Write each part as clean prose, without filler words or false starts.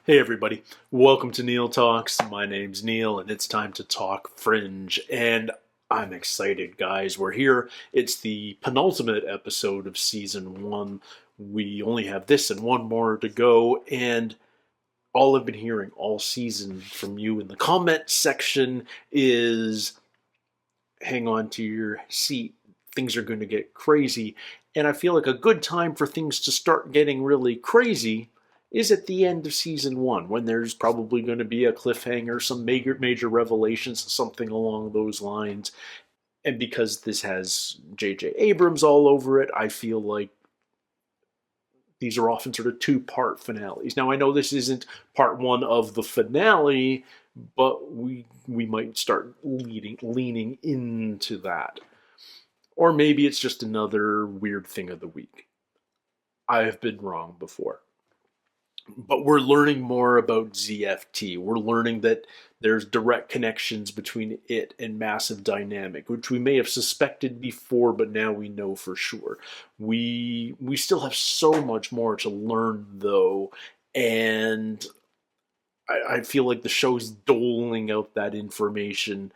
Hey everybody, welcome to Neil Talks. My name's Neil and it's time to talk Fringe. And I'm excited, guys. We're here. It's the penultimate episode of season 1. We only have this and one more to go. And all I've been hearing all season from you in the comment section is hang on to your seat. Things are going to get crazy. And I feel like a good time for things to start getting really crazy is at the end of season 1, when there's probably going to be a cliffhanger, some major revelations, something along those lines. And because this has J.J. Abrams all over it, I feel like these are often sort of two-part finales. Now, I know this isn't part 1 of the finale, but we might start leaning into that. Or maybe it's just another weird thing of the week. I have been wrong before. But we're learning more about ZFT. We're learning that there's direct connections between it and Massive Dynamic, which we may have suspected before, but now we know for sure. We still have so much more to learn, though, and I feel like the show's doling out that information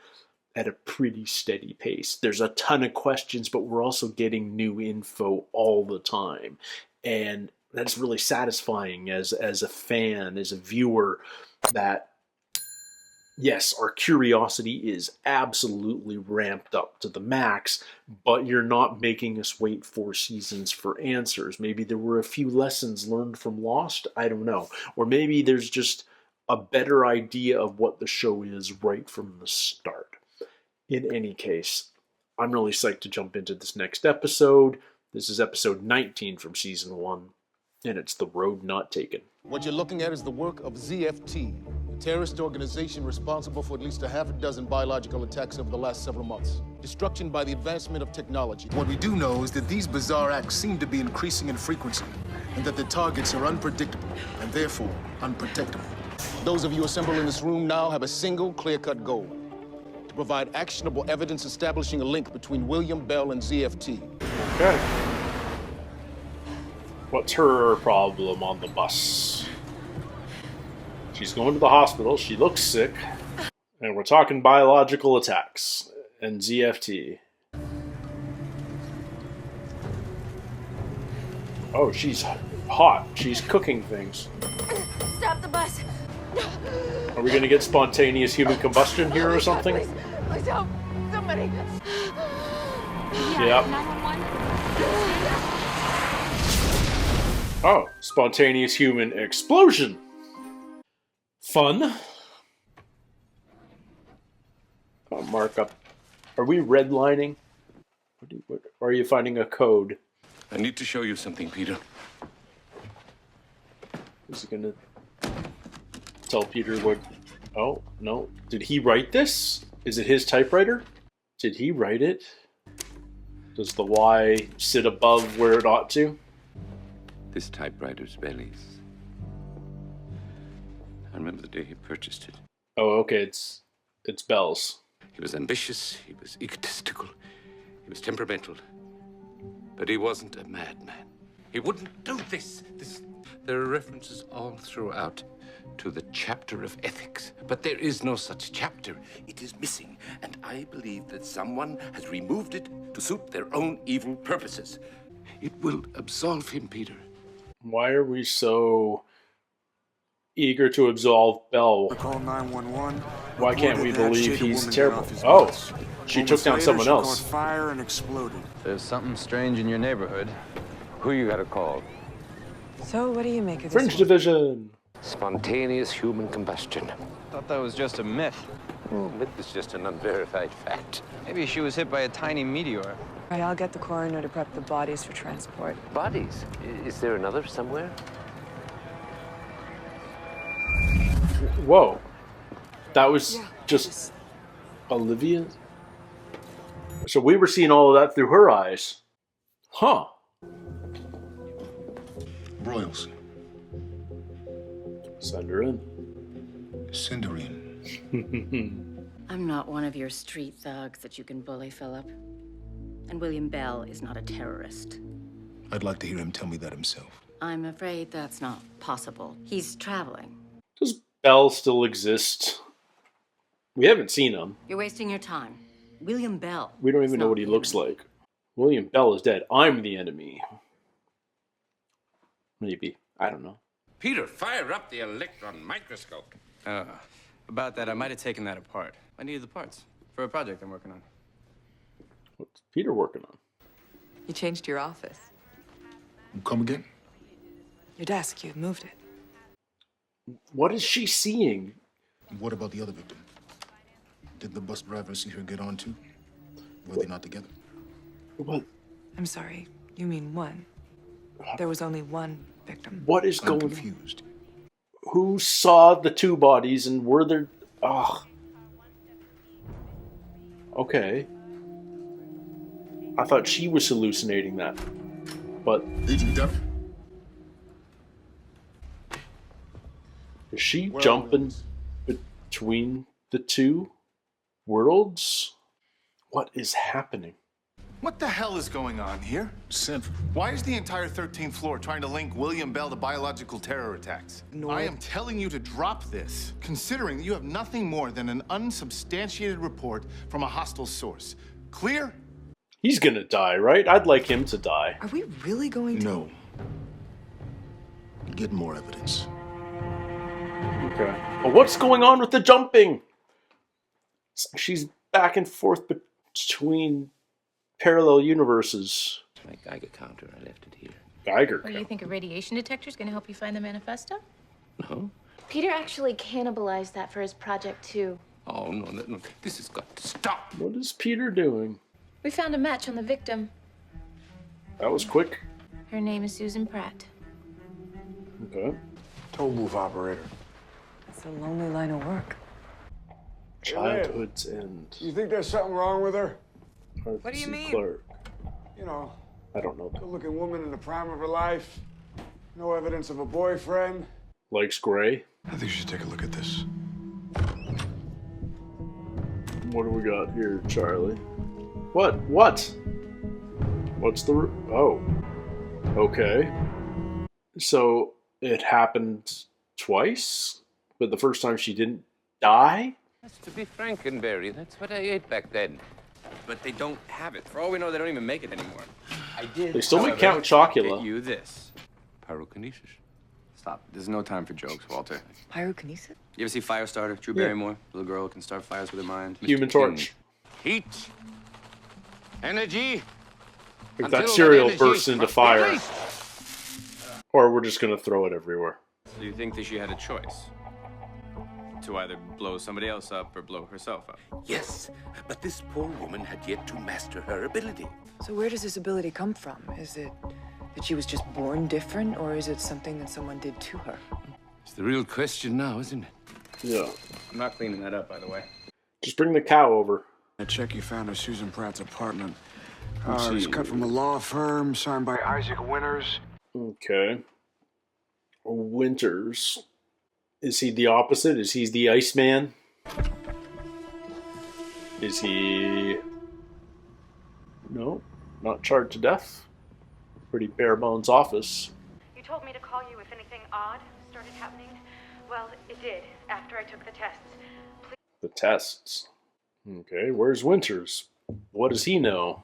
at a pretty steady pace. There's a ton of questions, but we're also getting new info all the time. And that's really satisfying as a fan, as a viewer, that yes, our curiosity is absolutely ramped up to the max, but you're not making us wait 4 seasons for answers. Maybe there were a few lessons learned from Lost, I don't know. Or maybe there's just a better idea of what the show is right from the start. In any case, I'm really psyched to jump into this next episode. This is episode 19 from season 1. And it's The Road Not Taken. What you're looking at is the work of ZFT, a terrorist organization responsible for at least a half a dozen biological attacks over the last several months. Destruction by the advancement of technology. What we do know is that these bizarre acts seem to be increasing in frequency, and that the targets are unpredictable, and therefore unprotectable. Those of you assembled in this room now have a single clear-cut goal: to provide actionable evidence establishing a link between William Bell and ZFT. Okay. What's her problem on the bus? She's going to the hospital. She looks sick. And we're talking biological attacks and ZFT. Oh, she's hot. She's cooking things. Stop the bus. Are we going to get spontaneous human combustion here or something? Please help. Somebody. Yep. 911. Oh, spontaneous human explosion. Fun. Mark up. Are we redlining? Or are you finding a code? I need to show you something, Peter. Is he gonna tell Peter what? Oh, no. Did he write this? Is it his typewriter? Did he write it? Does the Y sit above where it ought to? This typewriter's Belly's. I remember the day he purchased it. Oh, okay, it's Bell's. He was ambitious, he was egotistical, he was temperamental. But he wasn't a madman. He wouldn't do this. There are references all throughout to the chapter of ethics. But there is no such chapter. It is missing. And I believe that someone has removed it to suit their own evil purposes. It will absolve him, Peter. Why are we so eager to absolve Bell? Call 911. Why can't we believe he's terrible? Oh, she took down someone else. Fire and exploded. There's something strange in your neighborhood. Who you gotta call? So, what do you make of this Fringe one? Division. Spontaneous human combustion. Thought that was just a myth. Myth is just an unverified fact. Maybe she was hit by a tiny meteor. Right, I'll get the coroner to prep the bodies for transport. Bodies? Is there another somewhere? Whoa. That was just Olivia? So we were seeing all of that through her eyes. Huh. Broyles. Send her in. Cinderine. I'm not one of your street thugs that you can bully, Philip. And William Bell is not a terrorist. I'd like to hear him tell me that himself. I'm afraid that's not possible. He's traveling. Does Bell still exist? We haven't seen him. You're wasting your time. William Bell. We don't is even know not what he the looks enemy. like. William Bell is dead. I'm the enemy. Maybe. I don't know. Peter, fire up the electron microscope. About that, I might have taken that apart. I needed the parts for a project I'm working on. What's Peter working on? You changed your office. Come again? Your desk, you moved it. What is she seeing? What about the other victim? Did the bus driver see her get on too? Were they not together? What? I'm sorry, you mean one. There was only one victim. What is I'm going on? confused. Who saw the two bodies and were there... Ugh. Okay. I thought she was hallucinating that. But Agent Duff? is she Where are jumping we? between the two worlds? What is happening? What the hell is going on here? Sanford. Why is the entire 13th floor trying to link William Bell to biological terror attacks? I am telling you to drop this, considering that you have nothing more than an unsubstantiated report from a hostile source. Clear? He's gonna die, right? I'd like him to die. Are we really going to? No. Get more evidence. Okay. But what's going on with the jumping? She's back and forth between parallel universes. My Geiger counter, I left it here. Geiger What, do you count. think a radiation detector is going to help you find the manifesto? No? Peter actually cannibalized that for his project, too. Oh, no. This has got to stop. What is Peter doing? We found a match on the victim. That was quick. Her name is Susan Pratt. Okay. Toll booth operator. It's a lonely line of work. Childhood's End. You think there's something wrong with her? What do you mean? Clark. You know, I don't know. good-looking woman in the prime of her life. No evidence of a boyfriend. Likes gray. I think you should take a look at this. What do we got here, Charlie? What? What? What's the... Oh. Okay. So, it happened twice? But the first time she didn't die? That's to be Frankenberry. That's what I ate back then. But they don't have it. For all we know, they don't even make it anymore. I did. They still make however, Count Chocula. get you this. Pyrokinesis. Stop. There's no time for jokes, Walter. Pyrokinesis? You ever see Firestarter? Drew Yeah. Barrymore? Little girl who can start fires with her mind. Human Mr. Torch. Heat. Energy. If Until that that cereal energy bursts into must be fire. released. Or we're just gonna throw it everywhere. So you think that she had a choice? To either blow somebody else up or blow herself up? Yes, but this poor woman had yet to master her ability. So where does this ability come from? Is it that she was just born different, or is it something that someone did to her? It's the real question now, isn't it? Yeah. I'm not cleaning that up, by the way. Just bring the cow over. A check you found at Susan Pratt's apartment. Let's It was see. cut from a law firm, signed by Isaac Winters. Okay. Winters. Is he the opposite? Is he the Iceman? Is he... No, not charred to death. Pretty bare bones office. You told me to call you if anything odd started happening. Well, it did after I took the tests. The tests. Okay, where's Winters? What does he know?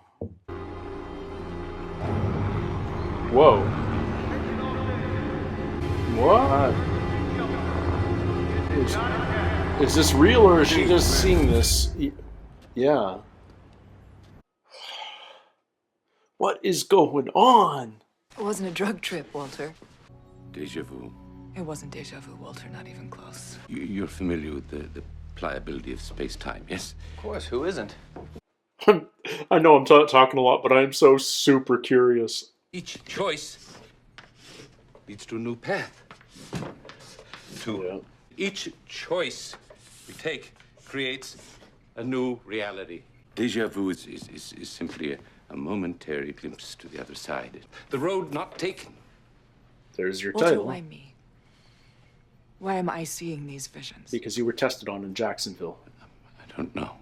Whoa. What? Is this real or is she just seeing this? Yeah. What is going on? It wasn't a drug trip, Walter. Deja vu. It wasn't deja vu, Walter, not even close. You're familiar with the pliability of space-time, yes? Of course, who isn't? I know I'm talking a lot, but I'm so super curious. Each choice leads to a new path. Yeah. Each choice we take creates a new reality. Deja vu is simply a momentary glimpse to the other side. The road not taken. There's your Walter, title. why me? Why am I seeing these visions? Because you were tested on in Jacksonville. I don't know.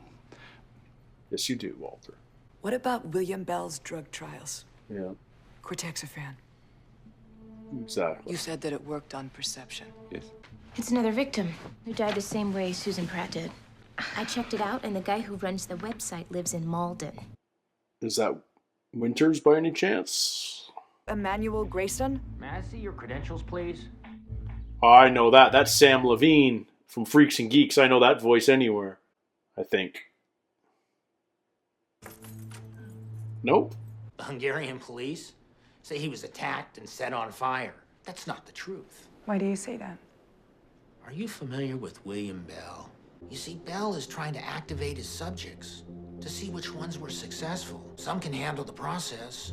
Yes, you do, Walter. What about William Bell's drug trials? Yeah. Cortexiphan. Exactly. You said that it worked on perception. Yes. It's another victim who died the same way Susan Pratt did. I checked it out, and the guy who runs the website lives in Malden. Is that Winters by any chance? Emmanuel Grayson? May I see your credentials, please? Oh, I know that. That's Sam Levine from Freaks and Geeks. I know that voice anywhere, I think. Nope. The Hungarian police say he was attacked and set on fire. That's not the truth. Why do you say that? Are you familiar with William Bell? You see, Bell is trying to activate his subjects to see which ones were successful. Some can handle the process,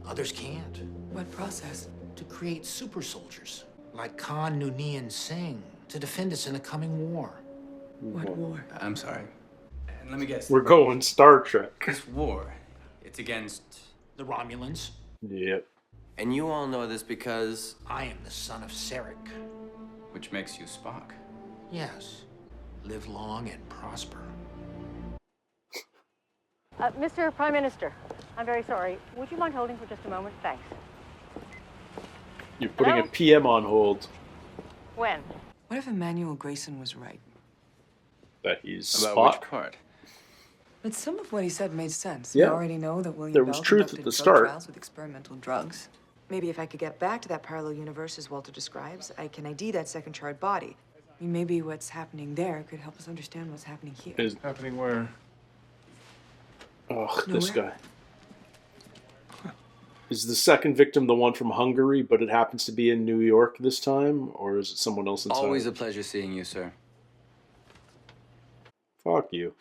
others can't. What process? To create super soldiers, like Khan Noonien Singh, to defend us in the coming war. What war? I'm sorry. And let me guess. We're going Star Trek. This war, it's against... The Romulans. Yep. And you all know this because... I am the son of Sarek. Which makes you Spock. Yes. Live long and prosper. Mr. Prime Minister, I'm very sorry. Would you mind holding for just a moment? Thanks. You're putting a PM on hold. When? What if Emmanuel Grayson was right? That he's About Spock? which part? But some of what he said made sense. Yeah. We already know that William There was Bell truth at conducted the drug start. trials with experimental drugs. Maybe if I could get back to that parallel universe as Walter describes, I can ID that second charred body. I mean, maybe what's happening there could help us understand what's happening here. Is Happening where? oh, this Nowhere. guy. Is the second victim the one from Hungary, but it happens to be in New York this time? Or is it someone else inside? Always a pleasure seeing you, sir. Fuck you.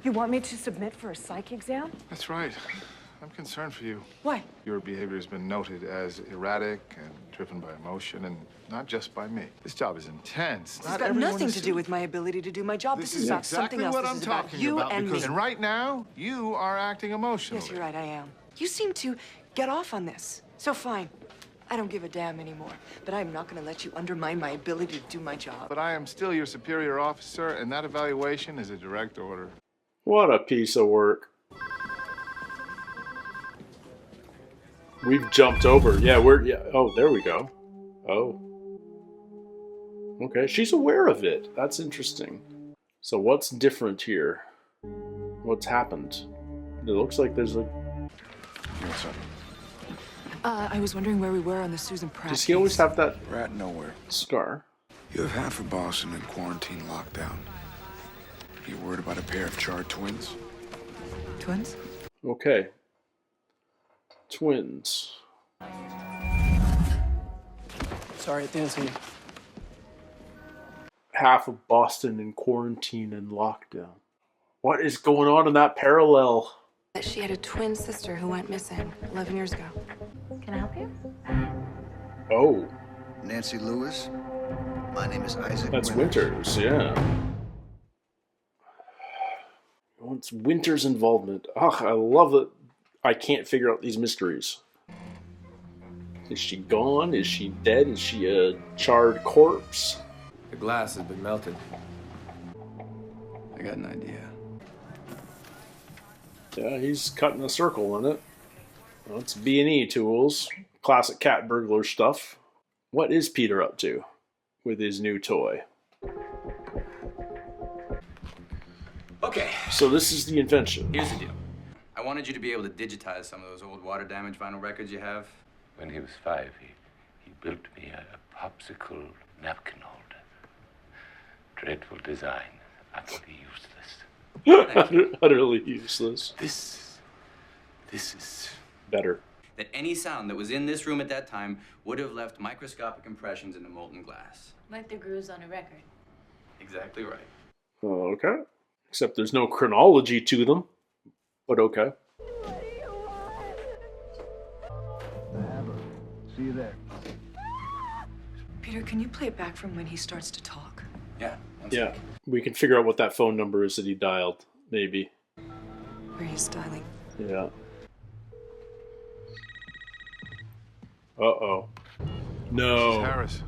You want me to submit for a psych exam? That's right. I'm concerned for you. Why? Your behavior has been noted as erratic and driven by emotion, and not just by me. This job is intense. This has got nothing to do with my ability to do my job. This is about exactly something else. what This I'm is about talking you about. and Because me. right now, you are acting emotionally. Yes, you're right, I am. You seem to get off on this. So fine. I don't give a damn anymore. But I'm not going to let you undermine my ability to do my job. But I am still your superior officer, and that evaluation is a direct order. What a piece of work. We've jumped over. Yeah, oh, there we go. Oh. Okay, she's aware of it. That's interesting. So what's different here? What's happened? It looks like there's a... What's up? I was wondering where we were on the Susan Pratt Does he always have that We're at nowhere. scar? You have half of Boston in quarantine lockdown. You worried about a pair of charred twins? Twins? Okay. Twins. Sorry, didn't see you. Half of Boston in quarantine and lockdown. What is going on in that parallel? She had a twin sister who went missing 11 years ago. Can I help you? Oh, Nancy Lewis. My name is Isaac. that's Winters, yeah. What's Winters' involvement? Ugh, I love that I can't figure out these mysteries. Is she gone? Is she dead? Is she a charred corpse? The glass has been melted. I got an idea. Yeah, he's cutting a circle in it. Well, it's B&E tools. Classic cat burglar stuff. What is Peter up to with his new toy? Okay. So this is the invention. Here's the deal. I wanted you to be able to digitize some of those old water damage vinyl records you have. When he was 5, he built me a popsicle napkin holder. Dreadful design. Utterly useless. Utterly useless. This is... Better. That any sound that was in this room at that time would have left microscopic impressions in the molten glass. Like the grooves on a record. Exactly right. Okay. Except there's no chronology to them. But okay. See you there. Peter, can you play it back from when he starts to talk? Yeah. Yeah. We can figure out what that phone number is that he dialed. Maybe. Where he's dialing. Yeah. Uh-oh. No. Harris.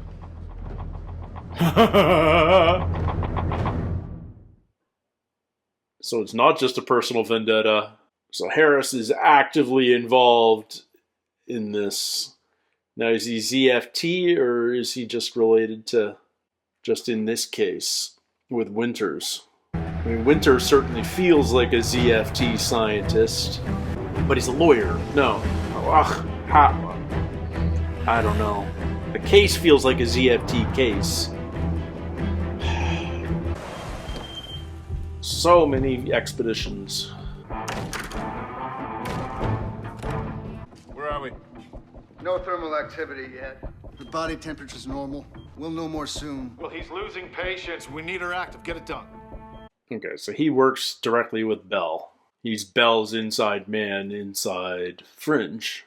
So it's not just a personal vendetta. So Harris is actively involved in this. Now, is he ZFT or is he just related to, just in this case, with Winters? I mean, Winters certainly feels like a ZFT scientist, but he's a lawyer. No. Ugh, I don't know. The case feels like a ZFT case. So many expeditions. Where are we? No thermal activity yet. Her body temperature's normal. We'll know more soon. Well, he's losing patience. We need her active. Get it done. Okay, so he works directly with Bell. He's Bell's inside man inside Fringe.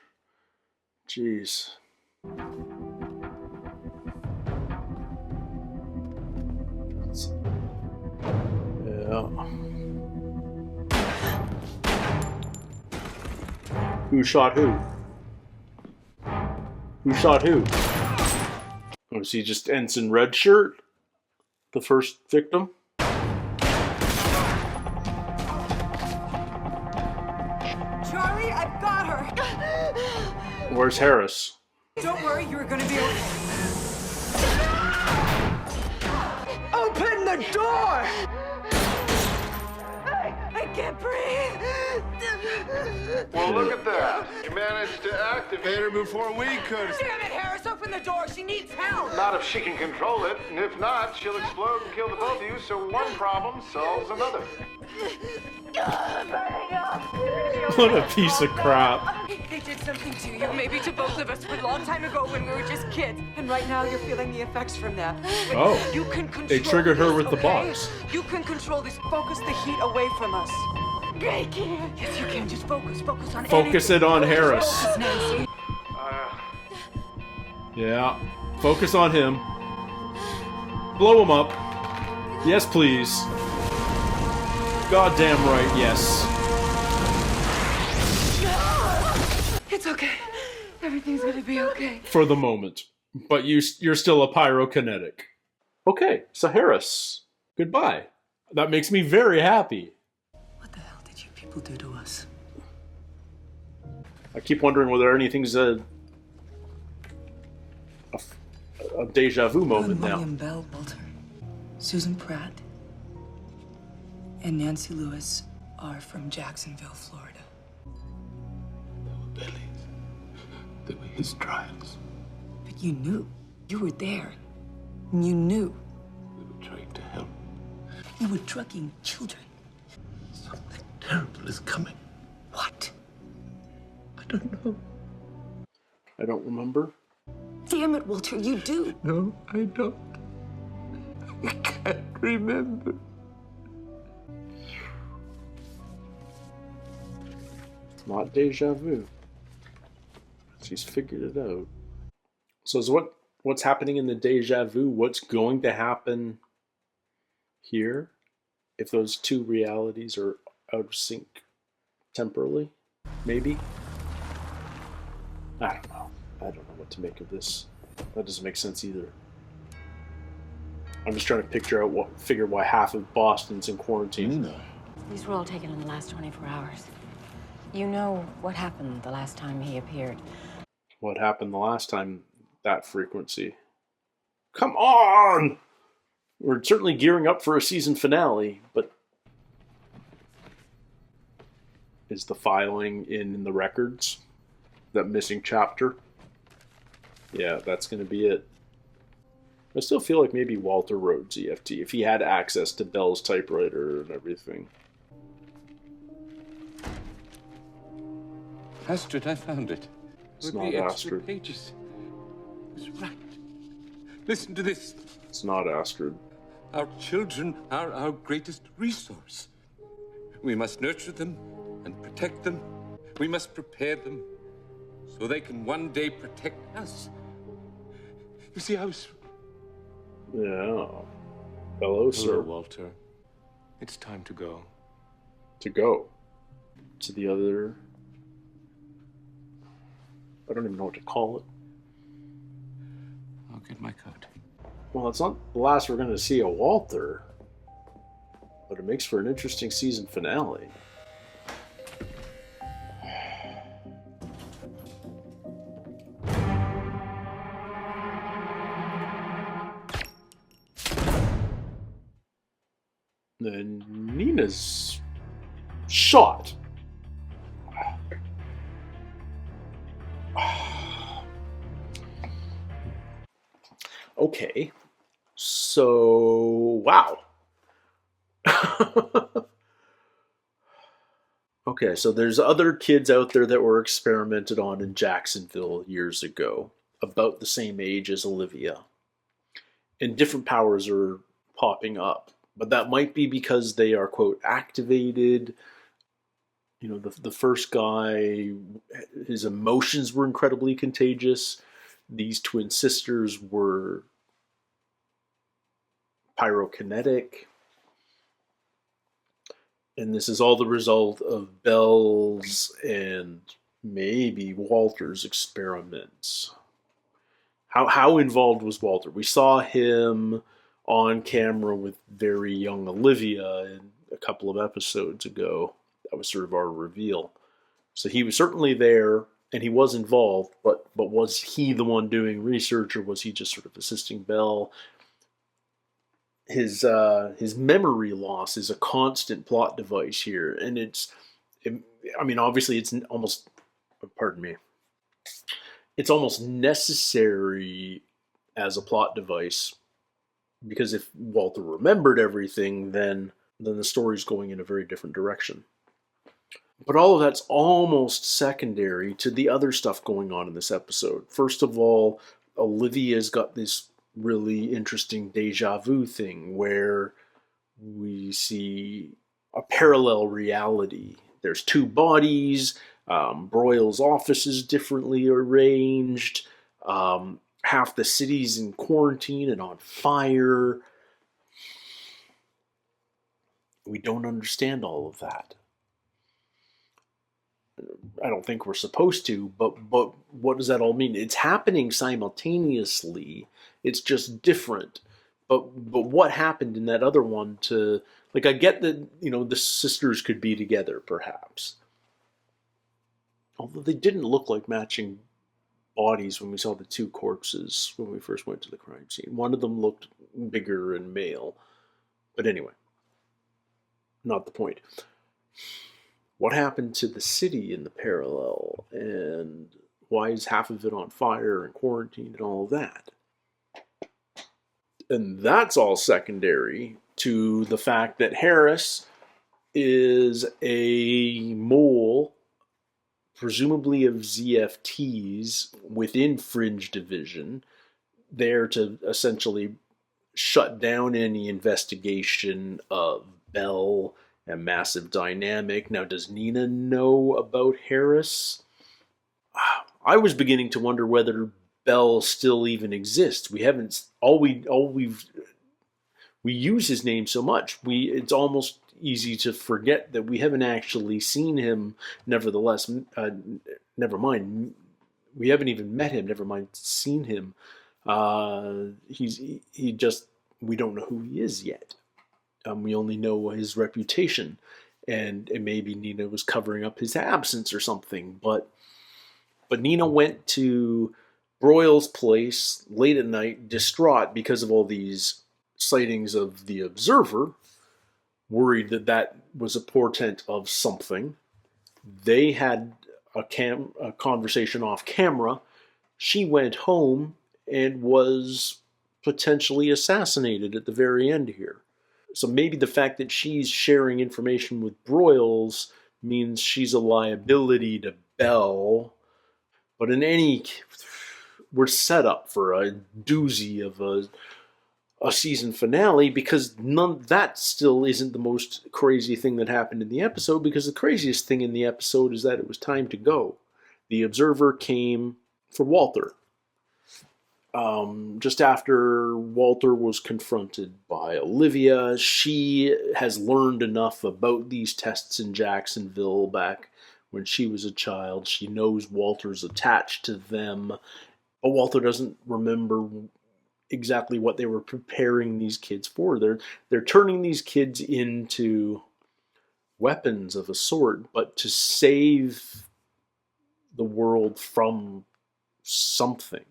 Jeez. Yeah. Who shot who? Who shot who? Was he just Ensign Red Shirt? The first victim? Charlie, I've got her. Where's Harris? Don't worry, you're gonna be okay. Open the door! I can't breathe. Well, look at that. You managed to activate her before we could. Damn it, Harris, open the door. She needs help. Not if she can control it, and if not, she'll explode and kill the both of you, so one problem solves another. What a piece of crap. They did something to you, maybe to both of us, a long time ago when we were just kids. And right now you're feeling the effects from that. Oh, you can control they triggered her this, with the okay? box. You can control this. Focus the heat away from us. I can't. Yes, you can. Just focus. Focus on Focus anything. it on Harris. Focus, Nancy. Yeah. Focus on him. Blow him up. Yes, please. Goddamn right, yes. It's okay. Everything's gonna be okay. For the moment. But you're still a pyrokinetic. Okay, so Harris, goodbye. That makes me very happy. What the hell did you people do to us? I keep wondering whether anything's a deja vu moment now. William Bell, Walter, Susan Pratt, and Nancy Lewis are from Jacksonville, Florida. They were his trials. But you knew. You were there. And you knew. We were trying to help. You were drugging children. Something terrible is coming. What? I don't know. I don't remember. Damn it, Walter, you do. No, I don't. I can't remember. It's not deja vu. She's figured it out. So is what's happening in the deja vu, what's going to happen here if those two realities are out of sync temporally? Maybe? I don't know. I don't know what to make of this. That doesn't make sense either. I'm just trying to figure why half of Boston's in quarantine. These were all taken in the last 24 hours. You know what happened the last time he appeared. What happened the last time, that frequency? Come on! We're certainly gearing up for a season finale, but is the filing in the records? That missing chapter? Yeah, that's going to be it. I still feel like maybe Walter wrote ZFT, if he had access to Bell's typewriter and everything. Astrid, I found it. It's With not the extra Astrid. pages. It was right. Listen to this. It's not Astrid. Our children are our greatest resource. We must nurture them and protect them. We must prepare them so they can one day protect us. You see, I was... Yeah. Hello, sir. Hello, Walter. It's time to go. To go. To the other... I don't even know what to call it. I'll get my coat. Well, it's not the last we're going to see of Walter, but it makes for an interesting season finale. and Nina's shot. Okay, so wow. Okay, so there's other kids out there that were experimented on in Jacksonville years ago, about the same age as Olivia. And different powers are popping up. But that might be because they are, quote, activated. You know, the first guy, his emotions were incredibly contagious. These twin sisters were pyrokinetic. And this is all the result of Bell's and maybe Walter's experiments. How involved was Walter? We saw him on camera with very young Olivia in a couple of episodes ago. That was sort of our reveal. So he was certainly there and he was involved, but was he the one doing research, or was he just sort of assisting Bell? His memory loss is a constant plot device here, and I mean, obviously, it's almost, pardon me, it's almost necessary as a plot device, because if Walter remembered everything, then the story's going in a very different direction. But all of that's almost secondary to the other stuff going on in this episode. First of all, Olivia's got this really interesting deja vu thing where we see a parallel reality. There's two bodies. Broyle's office is differently arranged. Half the city's in quarantine and on fire. We don't understand all of that. I don't think we're supposed to, but what does that all mean? It's happening simultaneously. It's just different. But what happened in that other one to, like, I get that, you know, the sisters could be together, perhaps. Although they didn't look like matching bodies when we saw the two corpses when we first went to the crime scene. One of them looked bigger and male. But anyway, not the point. What happened to the city in the parallel, and why is half of it on fire and quarantined and all of that? And that's all secondary to the fact that Harris is a mole, presumably of ZFTs within Fringe Division, there to essentially shut down any investigation of Bell and Massive Dynamic. Now, does Nina know about Harris? I was beginning to wonder whether Bell still even exists. We haven't. We use his name so much. It's almost easy to forget that we haven't actually seen him. Nevertheless, never mind. We haven't even met him. Never mind seen him. We don't know who he is yet. We only know his reputation, and maybe Nina was covering up his absence or something. But Nina went to Broyle's place late at night, distraught because of all these sightings of the Observer, worried that was a portent of something. They had a conversation off camera. She went home and was potentially assassinated at the very end here. So maybe the fact that she's sharing information with Broyles means she's a liability to Bell. But we're set up for a doozy of a season finale, because that still isn't the most crazy thing that happened in the episode, because the craziest thing in the episode is that it was time to go. The Observer came for Walter. Just after Walter was confronted by Olivia, she has learned enough about these tests in Jacksonville back when she was a child. She knows Walter's attached to them, but Walter doesn't remember exactly what they were preparing these kids for. They're turning these kids into weapons of a sort, but to save the world from something.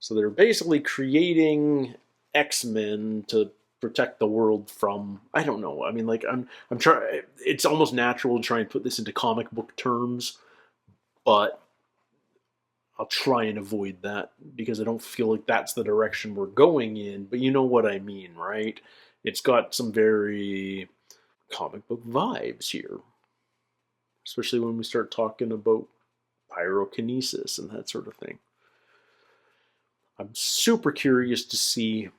So they're basically creating X-Men to protect the world from, I don't know. I mean, like, I'm trying, it's almost natural to try and put this into comic book terms, but I'll try and avoid that because I don't feel like that's the direction we're going in, but you know what I mean, right? It's got some very comic book vibes here, especially when we start talking about pyrokinesis and that sort of thing. I'm super curious to see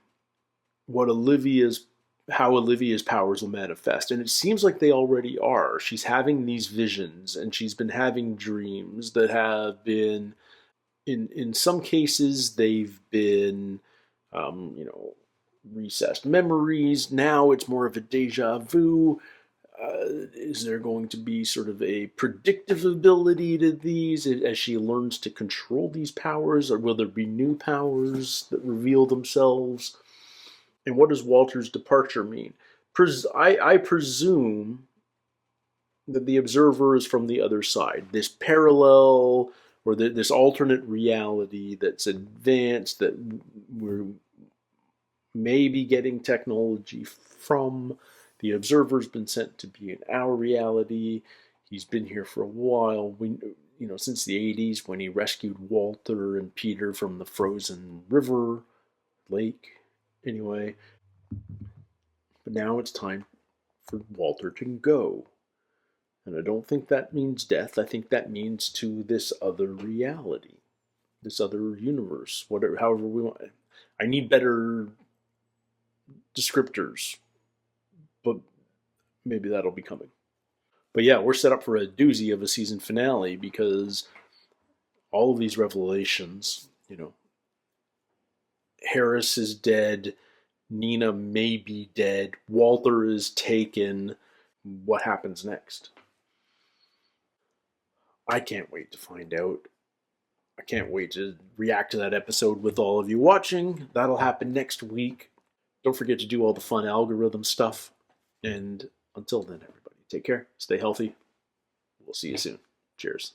how Olivia's powers will manifest. And it seems like they already are. She's having these visions and she's been having dreams that have been, in some cases, they've been, recessed memories. Now it's more of a deja vu. Is there going to be sort of a predictive ability to these as she learns to control these powers, or will there be new powers that reveal themselves? And what does Walter's departure mean? I presume that the observer is from the other side. This parallel or this alternate reality that's advanced, that we're maybe getting technology from. The observer's been sent to be in our reality. He's been here for a while. Since the 80s when he rescued Walter and Peter from the frozen river, lake, anyway. But now it's time for Walter to go. And I don't think that means death. I think that means to this other reality, this other universe, however we want. I need better descriptors, but maybe that'll be coming. But yeah, we're set up for a doozy of a season finale because all of these revelations, Harris is dead, Nina may be dead, Walter is taken. What happens next? I can't wait to find out. I can't wait to react to that episode with all of you watching. That'll happen next week. Don't forget to do all the fun algorithm stuff. And until then, everybody, take care, stay healthy. We'll see you soon. Cheers.